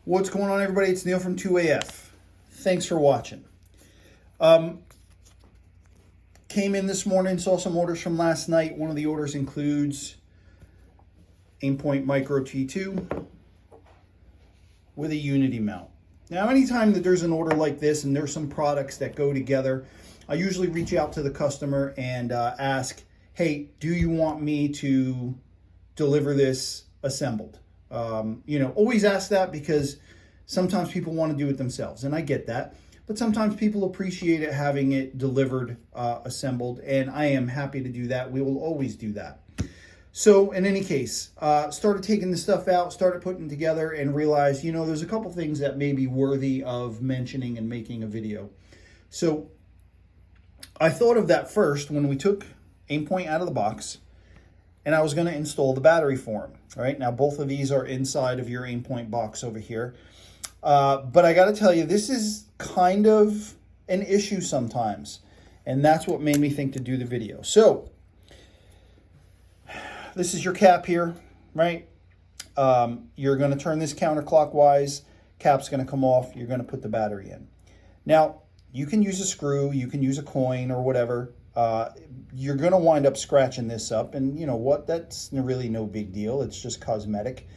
What's going on, everybody? It's Neil from 2AF. Thanks for watching. Came in this morning, saw some orders from last night. One of the orders includes Aimpoint Micro T2 with a Unity mount. Now, anytime that there's an order like this and there's some products that go together, I usually reach out to the customer and ask, hey, do you want me to deliver this assembled? Always ask that because sometimes people want to do it themselves, and I get that. But sometimes people appreciate it having it delivered, assembled, and I am happy to do that. We will always do that. So in any case, started taking the stuff out, started putting it together, and realized, there's a couple things that may be worthy of mentioning and making a video. So I thought of that first when we took Aimpoint out of the box, and I was going to install the battery for him. All right, now both of these are inside of your Aimpoint box over here. But I got to tell you, this is kind of an issue sometimes, and that's what made me think to do the video. So this is your cap here, right? You're going to turn this counterclockwise. Cap's going to come off. You're going to put the battery in. Now, you can use a screw, you can use a coin or whatever. You're going to wind up scratching this up, and you know what? That's really no big deal. It's just cosmetic.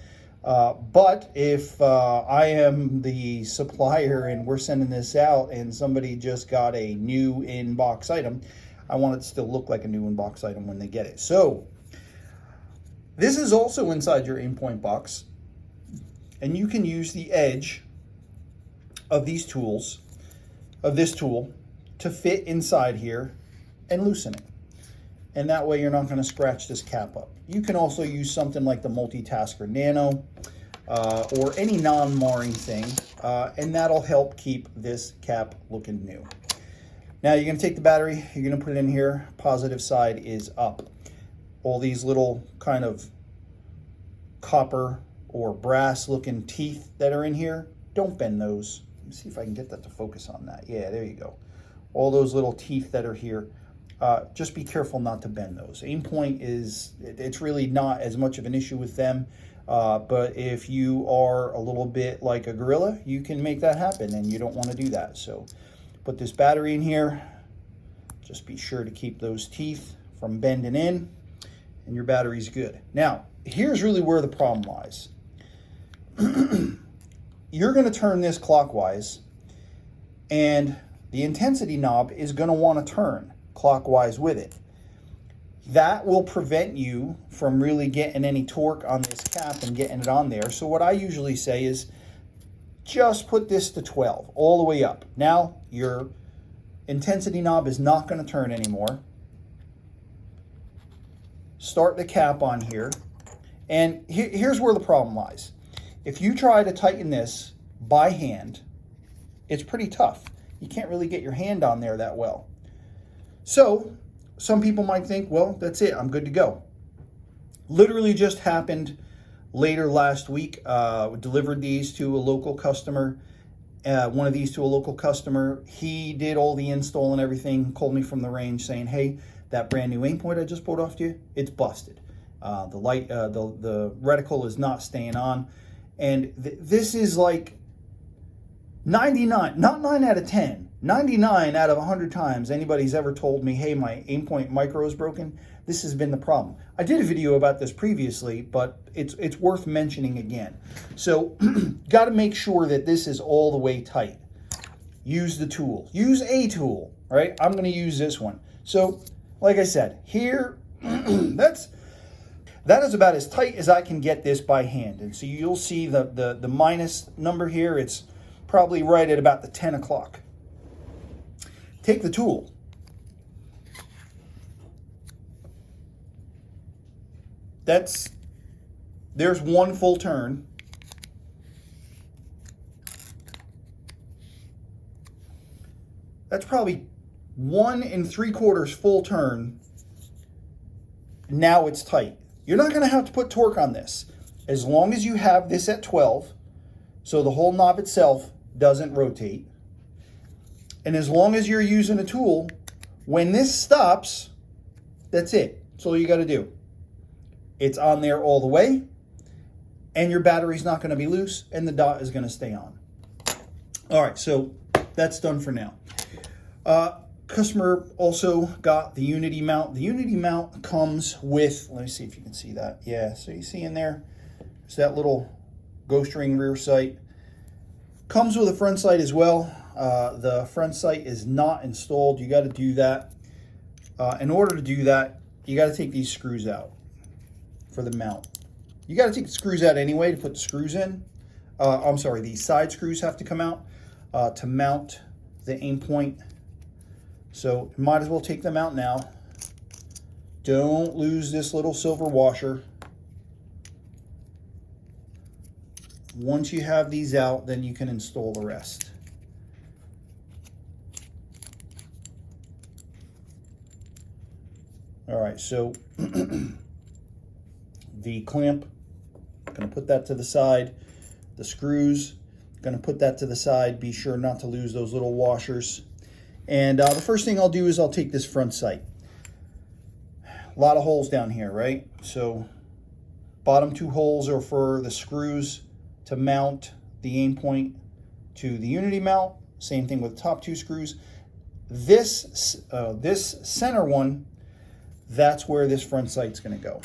But if I am the supplier and we're sending this out and somebody just got a new in-box item, I want it to still look like a new in-box item when they get it. So this is also inside your Aimpoint box, and you can use the edge of these tools, of this tool, to fit inside here and loosen it. And that way you're not going to scratch this cap up. You can also use something like the Multitasker Nano or any non-marring thing, and that'll help keep this cap looking new. Now you're going to take the battery, you're going to put it in here. Positive side is up. All these little kind of copper or brass looking teeth that are in here, don't bend those. Let me see if I can get that to focus on that. Yeah, there you go. All those little teeth that are here. Just be careful not to bend those. Aimpoint it's really not as much of an issue with them, but if you are a little bit like a gorilla, you can make that happen, and you don't want to do that. So put this battery in here. Just be sure to keep those teeth from bending in, and your battery's good. Now, here's really where the problem lies. You're going to turn this clockwise, and the intensity knob is going to want to turn clockwise with it. That will prevent you from really getting any torque on this cap and getting it on there. So what I usually say is just put this to 12 all the way up. Now your intensity knob is not going to turn anymore. Start the cap on here, and here's where the problem lies. If you try to tighten this by hand, it's pretty tough. You can't really get your hand on there that well. So some people might think, well, that's it, I'm good to go. Literally just happened later last week. We delivered these to a local customer, one of these to a local customer. He did all the install and everything, called me from the range saying, hey, that brand new Aimpoint I just bought off to you, it's busted. The light, the reticle is not staying on. And this is like 99, not 9 out of 10, 99 out of 100 times anybody's ever told me, hey, my Aimpoint Micro is broken. This has been the problem. I did a video about this previously, but it's worth mentioning again. So got to make sure that this is all the way tight. Use the tool. Use a tool, right? I'm going to use this one. So like I said, here, that is about as tight as I can get this by hand. And so you'll see the minus number here. It's probably right at about the 10 o'clock. Take the tool. There's one full turn. That's probably 1 3/4 full turn. Now it's tight. You're not going to have to put torque on this. As long as you have this at 12, so the whole knob itself doesn't rotate. And as long as you're using a tool, when this stops, that's it. That's all you got to do. It's on there all the way. and your battery's not going to be loose, and the dot is going to stay on. All right, so that's done for now. Customer also got the Unity mount. The Unity mount comes with, let me see if you can see that. Yeah, so you see in there, there's that little ghost ring rear sight. Comes with a front sight as well. The front sight is not installed. You got to do that. In order to do that, you got to take these screws out for the mount. You got to take the screws out anyway to put the screws in. I'm sorry, the side screws have to come out to mount the Aimpoint. So you might as well take them out now. Don't lose this little silver washer. Once you have these out, then you can install the rest. All right, so the clamp, going to put that to the side. The screws, going to put that to the side. Be sure not to lose those little washers. And the first thing I'll do is I'll take this front sight. A lot of holes down here, right? So bottom two holes are for the screws to mount the Aimpoint to the Unity mount. Same thing with the top two screws. This center one, that's where this front sight's going to go.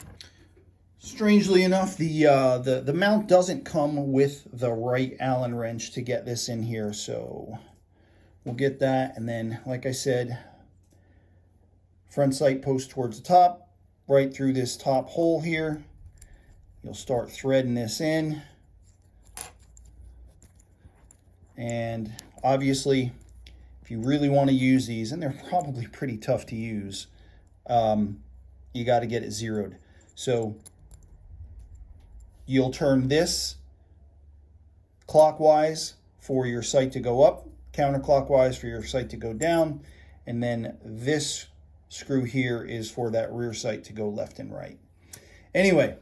Strangely enough, the mount doesn't come with the right Allen wrench to get this in here, so we'll get that. And then, like I said, front sight post towards the top, right through this top hole here. You'll start threading this in. And obviously, if you really want to use these, and they're probably pretty tough to use, you got to get it zeroed. So you'll turn this clockwise for your sight to go up, counterclockwise for your sight to go down, and then this screw here is for that rear sight to go left and right. Anyway,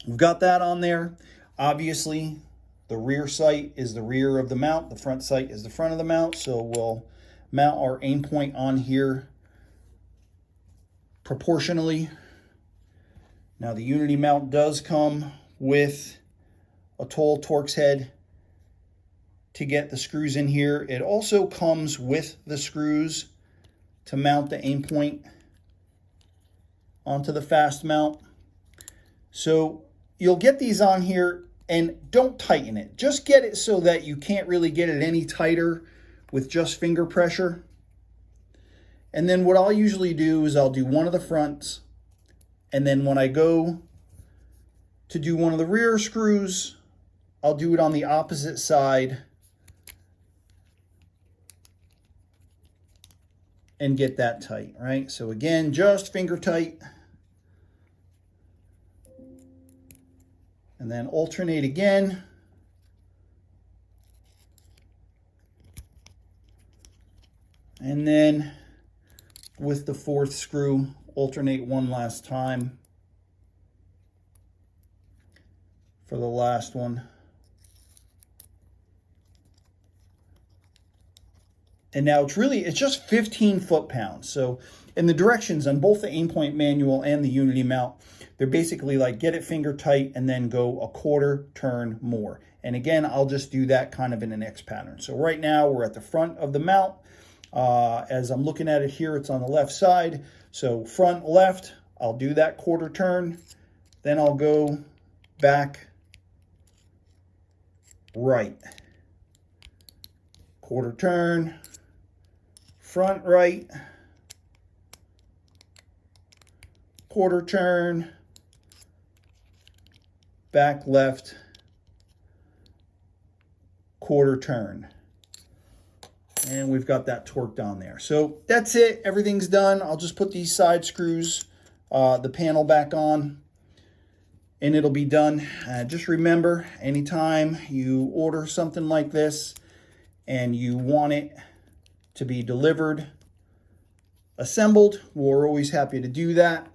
we've got that on there. Obviously, the rear sight is the rear of the mount. The front sight is the front of the mount. So we'll mount our Aimpoint on here proportionally. Now the Unity mount does come with a toll Torx head to get the screws in here. It also comes with the screws to mount the Aimpoint onto the fast mount. So you'll get these on here, and don't tighten it. Just get it so that you can't really get it any tighter with just finger pressure. And then what I'll usually do is I'll do one of the fronts, and then when I go to do one of the rear screws, I'll do it on the opposite side and get that tight, right? So again, just finger tight. And then alternate again. And then with the fourth screw, alternate one last time for the last one. And now it's just 15 foot-pounds. So in the directions on both the Aimpoint manual and the Unity mount, they're basically like get it finger tight and then go a quarter turn more. And again, I'll just do that kind of in an X pattern. So right now we're at the front of the mount. As I'm looking at it here, it's on the left side. So front left, I'll do that quarter turn. Then I'll go back right. Quarter turn. Front right. Quarter turn. Back left. Quarter turn. And we've got that torqued on there. So that's it. Everything's done. I'll just put these side screws, the panel back on, and it'll be done. Just remember, anytime you order something like this and you want it to be delivered, assembled, we're always happy to do that.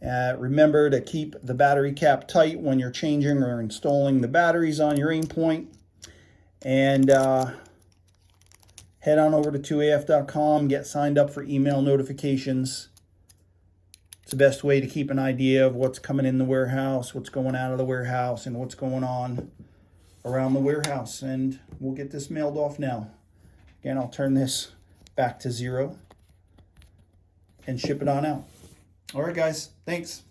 Remember to keep the battery cap tight when you're changing or installing the batteries on your Aimpoint. And head on over to 2af.com, get signed up for email notifications, It's the best way to keep an idea of what's coming in the warehouse, what's going out of the warehouse, and what's going on around the warehouse. And we'll get this mailed off now. Again, I'll turn this back to 0 and ship it on out. All right, guys, thanks.